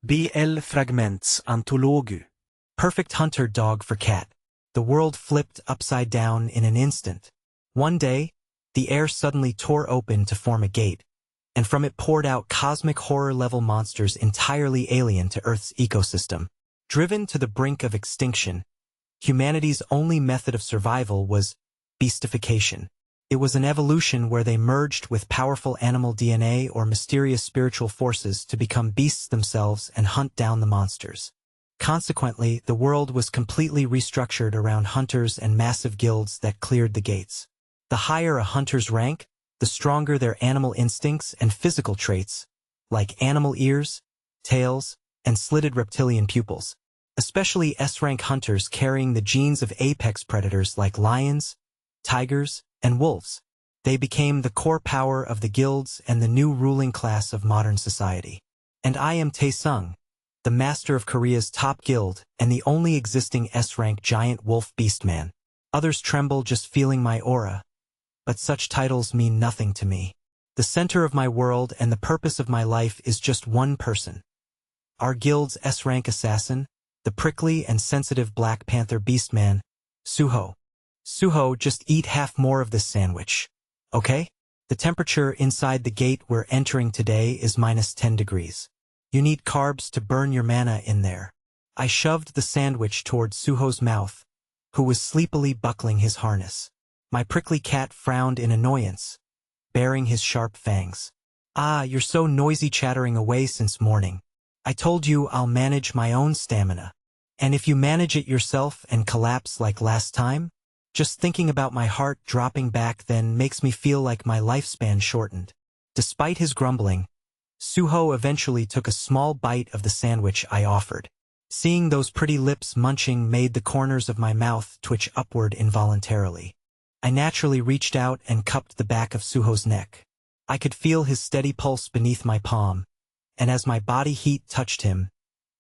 BL Fragments Antologu. Perfect hunter dog for cat. The world flipped upside down in an instant. One day, the air suddenly tore open to form a gate, and from it poured out cosmic horror-level monsters entirely alien to Earth's ecosystem. Driven to the brink of extinction, humanity's only method of survival was beastification. It was an evolution where they merged with powerful animal DNA or mysterious spiritual forces to become beasts themselves and hunt down the monsters. Consequently, the world was completely restructured around hunters and massive guilds that cleared the gates. The higher a hunter's rank, the stronger their animal instincts and physical traits, like animal ears, tails, and slitted reptilian pupils. Especially S-rank hunters carrying the genes of apex predators like lions, tigers, and wolves. They became the core power of the guilds and the new ruling class of modern society. And I am Taesung, the master of Korea's top guild and the only existing S-rank giant wolf beastman. Others tremble just feeling my aura, but such titles mean nothing to me. The center of my world and the purpose of my life is just one person. Our guild's S-rank assassin, the prickly and sensitive Black Panther beastman, Suho. Suho, just eat half more of this sandwich, okay? The temperature inside the gate we're entering today is -10 degrees. You need carbs to burn your mana in there. I shoved the sandwich toward Suho's mouth, who was sleepily buckling his harness. My prickly cat frowned in annoyance, baring his sharp fangs. Ah, you're so noisy chattering away since morning. I told you I'll manage my own stamina. And if you manage it yourself and collapse like last time, just thinking about my heart dropping back then makes me feel like my lifespan shortened. Despite his grumbling, Suho eventually took a small bite of the sandwich I offered. Seeing those pretty lips munching made the corners of my mouth twitch upward involuntarily. I naturally reached out and cupped the back of Suho's neck. I could feel his steady pulse beneath my palm, and as my body heat touched him,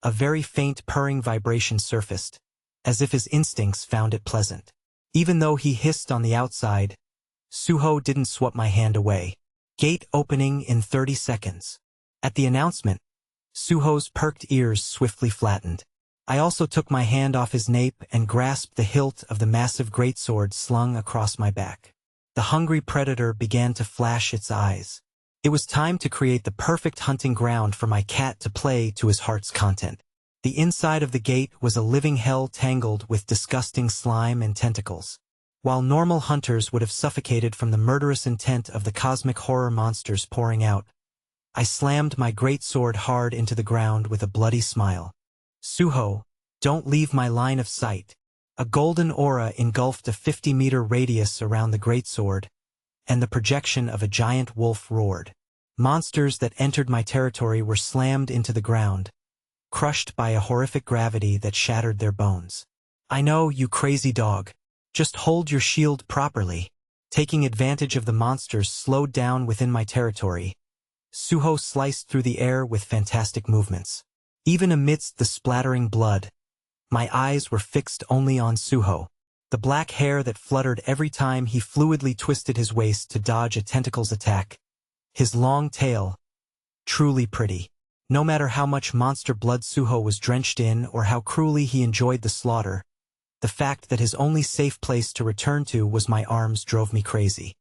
a very faint purring vibration surfaced, as if his instincts found it pleasant. Even though he hissed on the outside, Suho didn't swat my hand away. Gate opening in 30 seconds. At the announcement, Suho's perked ears swiftly flattened. I also took my hand off his nape and grasped the hilt of the massive greatsword slung across my back. The hungry predator began to flash its eyes. It was time to create the perfect hunting ground for my cat to play to his heart's content. The inside of the gate was a living hell tangled with disgusting slime and tentacles. While normal hunters would have suffocated from the murderous intent of the cosmic horror monsters pouring out, I slammed my greatsword hard into the ground with a bloody smile. Suho, don't leave my line of sight. A golden aura engulfed a 50-meter radius around the greatsword, and the projection of a giant wolf roared. Monsters that entered my territory were slammed into the ground, crushed by a horrific gravity that shattered their bones. I know, you crazy dog. Just hold your shield properly. Taking advantage of the monsters slowed down within my territory, Suho sliced through the air with fantastic movements. Even amidst the splattering blood, my eyes were fixed only on Suho. The black hair that fluttered every time he fluidly twisted his waist to dodge a tentacle's attack. His long tail. Truly pretty. No matter how much monster blood Suho was drenched in or how cruelly he enjoyed the slaughter, the fact that his only safe place to return to was my arms drove me crazy.